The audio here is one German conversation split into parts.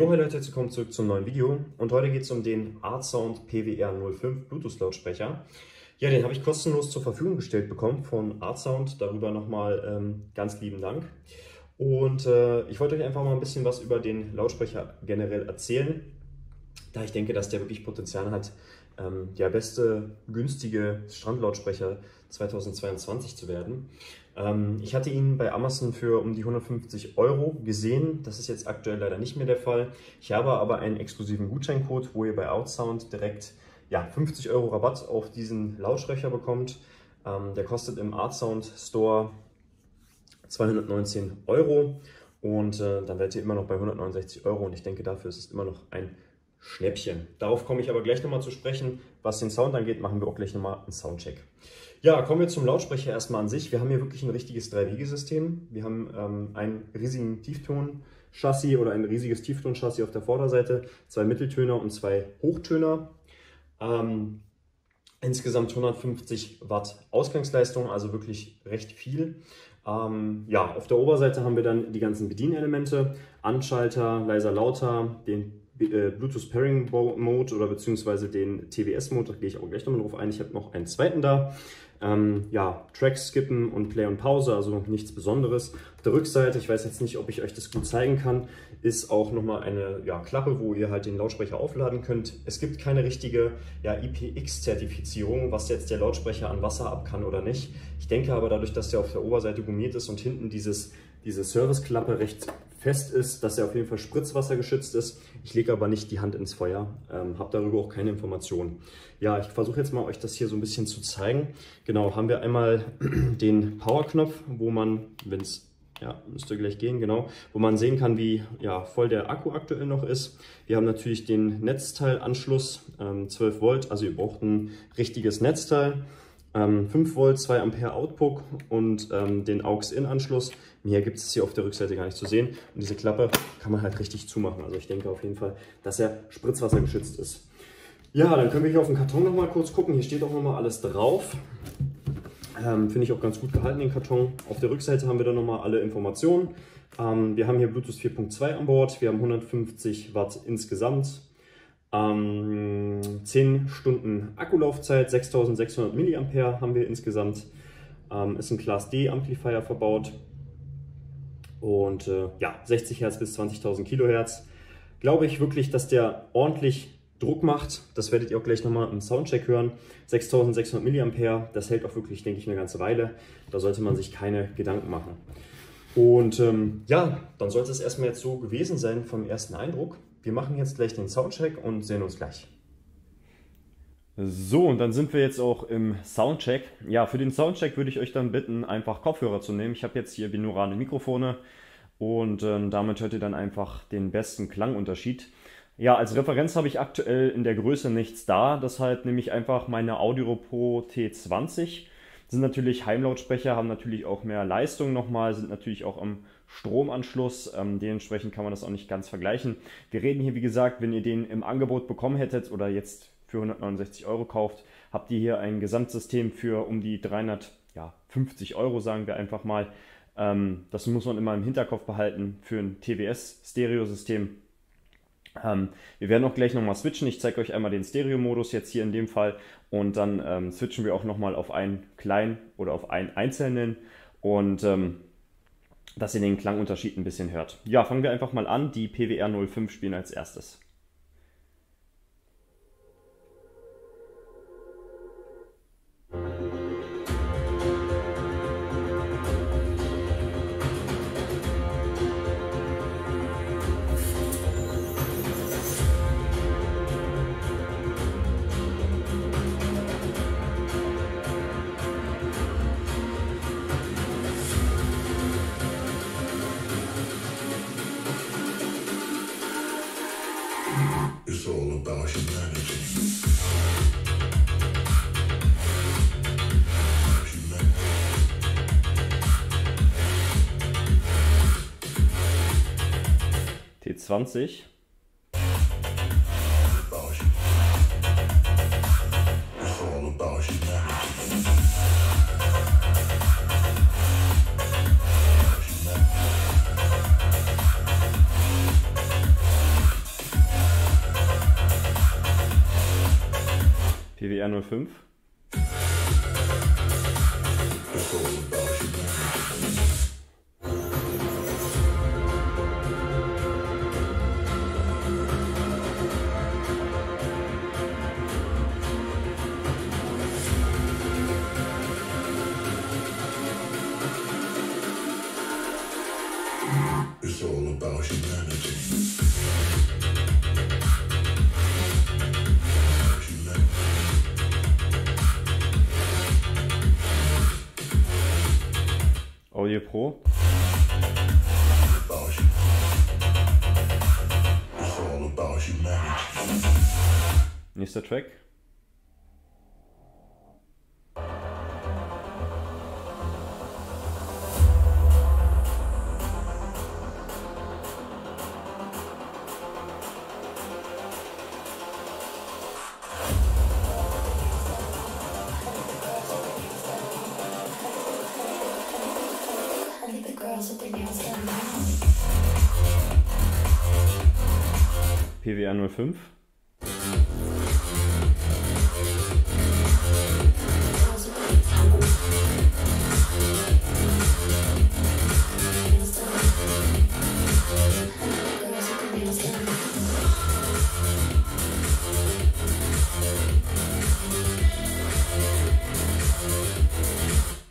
Jo, hi Leute, willkommen zurück zum neuen Video und heute geht es um den Artsound PWR05 Bluetooth Lautsprecher. Ja, den habe ich kostenlos zur Verfügung gestellt bekommen von Artsound, darüber nochmal ganz lieben Dank. Und ich wollte euch einfach mal ein bisschen was über den Lautsprecher generell erzählen, da ich denke, dass der wirklich Potenzial hat, der beste günstige Strandlautsprecher 2022 zu werden. Ich hatte ihn bei Amazon für um die 150 € gesehen. Das ist jetzt aktuell leider nicht mehr der Fall. Ich habe aber einen exklusiven Gutscheincode, wo ihr bei Artsound direkt 50 € Rabatt auf diesen Lautsprecher bekommt. Der kostet im Artsound Store 219 € und dann werdet ihr immer noch bei 169 € und ich denke, dafür ist es immer noch ein Schnäppchen. Darauf komme ich aber gleich nochmal zu sprechen. Was den Sound angeht, machen wir auch gleich nochmal einen Soundcheck. Ja, kommen wir zum Lautsprecher erstmal an sich. Wir haben hier wirklich ein richtiges 3-Wege-System. Wir haben einen riesigen Tiefton-Chassis oder ein riesiges Tiefton-Chassis auf der Vorderseite, 2 Mitteltöner und 2 Hochtöner. Insgesamt 150 Watt Ausgangsleistung, also wirklich recht viel. Auf der Oberseite haben wir dann die ganzen Bedienelemente, Anschalter, leiser, lauter, den Bluetooth Pairing Mode oder beziehungsweise den TWS Mode, da gehe ich auch gleich nochmal drauf ein. Ich habe noch einen zweiten da. Tracks skippen und Play und Pause, also nichts Besonderes. Auf der Rückseite, ich weiß jetzt nicht, ob ich euch das gut zeigen kann, ist auch nochmal eine Klappe, wo ihr halt den Lautsprecher aufladen könnt. Es gibt keine richtige IPX-Zertifizierung, was jetzt der Lautsprecher an Wasser ab kann oder nicht. Ich denke aber dadurch, dass der auf der Oberseite gummiert ist und hinten diese Serviceklappe recht fest ist, dass er auf jeden Fall Spritzwasser geschützt ist. Ich lege aber nicht die Hand ins Feuer, habe darüber auch keine Informationen. Ja, ich versuche jetzt mal euch das hier so ein bisschen zu zeigen. Genau, haben wir einmal den Power-Knopf, wo man, wenn es, müsste gleich gehen, genau, wo man sehen kann, wie voll der Akku aktuell noch ist. Wir haben natürlich den Netzteilanschluss, 12 Volt, also ihr braucht ein richtiges Netzteil. 5 Volt, 2 Ampere Output und den AUX-In-Anschluss. Mehr gibt es hier auf der Rückseite gar nicht zu sehen. Und diese Klappe kann man halt richtig zumachen. Also ich denke auf jeden Fall, dass er spritzwassergeschützt ist. Ja, dann können wir hier auf den Karton noch mal kurz gucken. Hier steht auch noch mal alles drauf. Finde ich auch ganz gut gehalten, den Karton. Auf der Rückseite haben wir dann noch mal alle Informationen. Wir haben hier Bluetooth 4.2 an Bord. Wir haben 150 Watt insgesamt. 10 Stunden Akkulaufzeit, 6600 mAh haben wir insgesamt. Ist ein Class D Amplifier verbaut und 60 Hertz bis 20.000 Kilohertz. Glaube ich wirklich, dass der ordentlich Druck macht. Das werdet ihr auch gleich nochmal im Soundcheck hören. 6600 mAh, das hält auch wirklich, denke ich, eine ganze Weile. Da sollte man sich keine Gedanken machen. Und dann sollte es erstmal jetzt so gewesen sein vom ersten Eindruck. Wir machen jetzt gleich den Soundcheck und sehen uns gleich. So, und dann sind wir jetzt auch im Soundcheck. Ja, für den Soundcheck würde ich euch dann bitten, einfach Kopfhörer zu nehmen. Ich habe jetzt hier binaurale Mikrofone und damit hört ihr dann einfach den besten Klangunterschied. Ja, als Referenz habe ich aktuell in der Größe nichts da. Deshalb nehme ich einfach meine Audio Pro T20. Sind natürlich Heimlautsprecher, haben natürlich auch mehr Leistung nochmal, sind natürlich auch am Stromanschluss. Dementsprechend kann man das auch nicht ganz vergleichen. Wir reden hier, wie gesagt, wenn ihr den im Angebot bekommen hättet oder jetzt für 169 € kauft, habt ihr hier ein Gesamtsystem für um die 350 €, sagen wir einfach mal. Das muss man immer im Hinterkopf behalten für ein TWS-Stereo-System. Wir werden auch gleich nochmal switchen. Ich zeige euch einmal den Stereo-Modus jetzt hier in dem Fall und dann switchen wir auch nochmal auf einen kleinen oder auf einen einzelnen und dass ihr den Klangunterschied ein bisschen hört. Ja, fangen wir einfach mal an. Die PWR05 spielen als erstes. It's all about humanity. T20. It's all about humanity. PWR 05. It's all about humanity. It's all about humanity. Audio Pro. It's all about humanity. Nächster Track. PWR 05.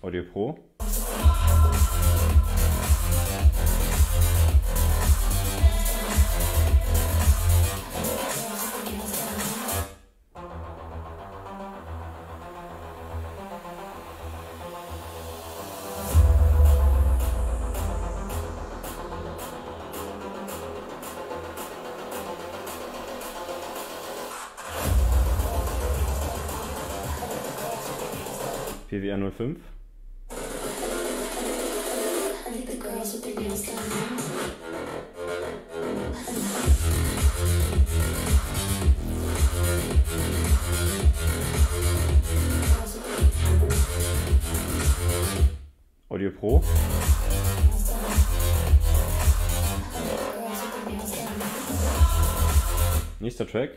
Audio Pro. PWR 05. Audio Pro. Nächster Track.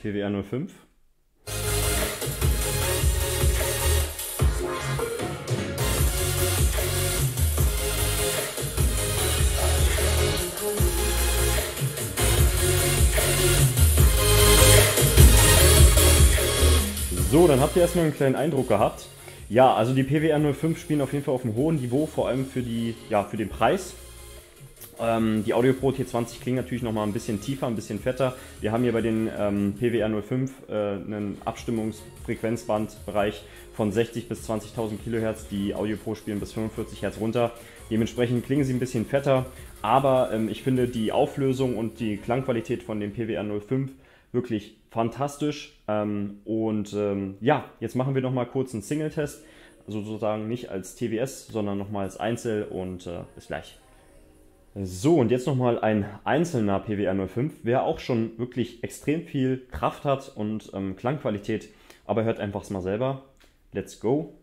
PWR 05. So, dann habt ihr erstmal einen kleinen Eindruck gehabt. Ja, also die PWR 05 spielen auf jeden Fall auf einem hohen Niveau, vor allem für den Preis. Die Audio Pro T20 klingt natürlich nochmal ein bisschen tiefer, ein bisschen fetter. Wir haben hier bei den PWR 05 einen Abstimmungsfrequenzbandbereich von 60 bis 20.000 kHz. Die Audio Pro spielen bis 45 Hz runter. Dementsprechend klingen sie ein bisschen fetter, aber ich finde die Auflösung und die Klangqualität von dem PWR 05 wirklich fantastisch. Ja, jetzt machen wir nochmal kurz einen Single-Test, also sozusagen nicht als TWS, sondern nochmal als Einzel und bis gleich. So, und jetzt nochmal ein einzelner PWR 05, wer auch schon wirklich extrem viel Kraft hat und Klangqualität, aber hört einfach mal selber. Let's go!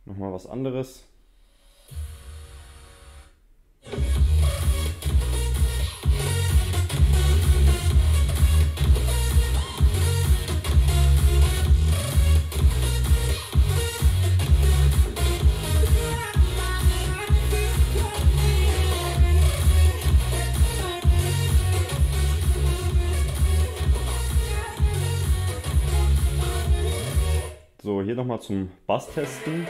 Nochmal was anderes. So, hier nochmal zum Bass testen.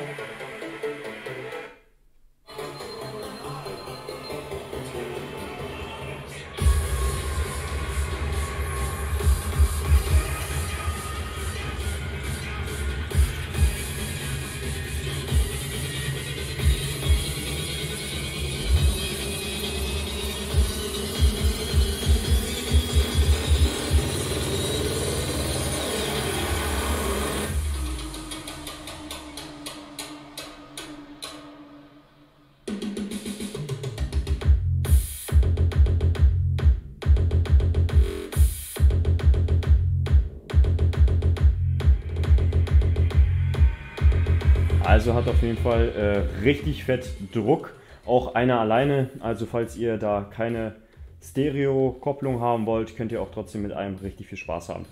Also hat auf jeden Fall richtig fett Druck, auch einer alleine. Also falls ihr da keine Stereo-Kopplung haben wollt, könnt ihr auch trotzdem mit einem richtig viel Spaß haben.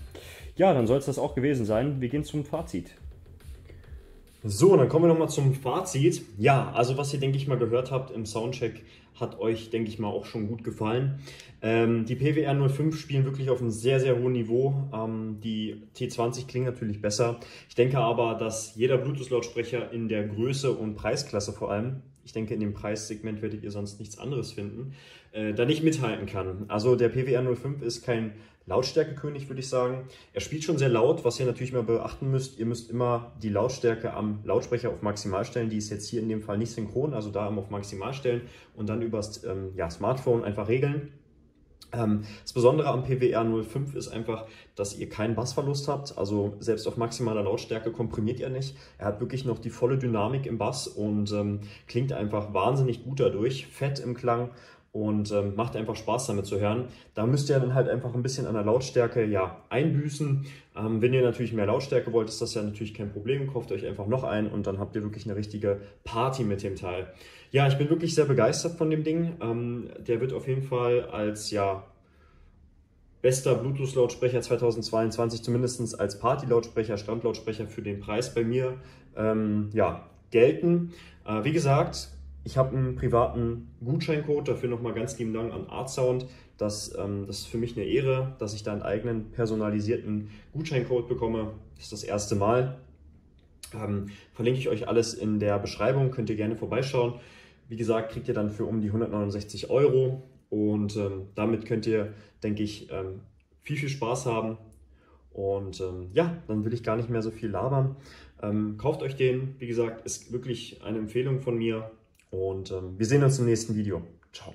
Ja, dann soll es das auch gewesen sein. Wir gehen zum Fazit. So, dann kommen wir nochmal zum Fazit. Ja, also was ihr, denke ich mal, gehört habt im Soundcheck, hat euch, denke ich mal, auch schon gut gefallen. Die PWR 05 spielen wirklich auf einem sehr, sehr hohen Niveau. Die T20 klingen natürlich besser. Ich denke aber, dass jeder Bluetooth-Lautsprecher in der Größe und Preisklasse vor allem, ich denke, in dem Preissegment werdet ihr sonst nichts anderes finden, da nicht mithalten kann. Also der PWR 05 ist kein Lautstärkekönig, würde ich sagen. Er spielt schon sehr laut, was ihr natürlich mal beachten müsst. Ihr müsst immer die Lautstärke am Lautsprecher auf Maximal stellen. Die ist jetzt hier in dem Fall nicht synchron, also da auf Maximal stellen und dann übers Smartphone einfach regeln. Das Besondere am PWR 05 ist einfach, dass ihr keinen Bassverlust habt, also selbst auf maximaler Lautstärke komprimiert er nicht. Er hat wirklich noch die volle Dynamik im Bass und klingt einfach wahnsinnig gut dadurch, fett im Klang und macht einfach Spaß damit zu hören. Da müsst ihr dann halt einfach ein bisschen an der Lautstärke einbüßen. Wenn ihr natürlich mehr Lautstärke wollt, ist das ja natürlich kein Problem. Kauft euch einfach noch einen und dann habt ihr wirklich eine richtige Party mit dem Teil. Ja, ich bin wirklich sehr begeistert von dem Ding. Der wird auf jeden Fall als bester Bluetooth-Lautsprecher 2022, zumindest als Party-Lautsprecher, Standlautsprecher für den Preis bei mir gelten. Wie gesagt, ich habe einen privaten Gutscheincode, dafür nochmal ganz lieben Dank an Artsound. Das ist für mich eine Ehre, dass ich da einen eigenen personalisierten Gutscheincode bekomme. Das ist das erste Mal. Verlinke ich euch alles in der Beschreibung, könnt ihr gerne vorbeischauen. Wie gesagt, kriegt ihr dann für um die 169 € und damit könnt ihr, denke ich, viel, viel Spaß haben. Und dann will ich gar nicht mehr so viel labern. Kauft euch den, wie gesagt, ist wirklich eine Empfehlung von mir und wir sehen uns im nächsten Video. Ciao.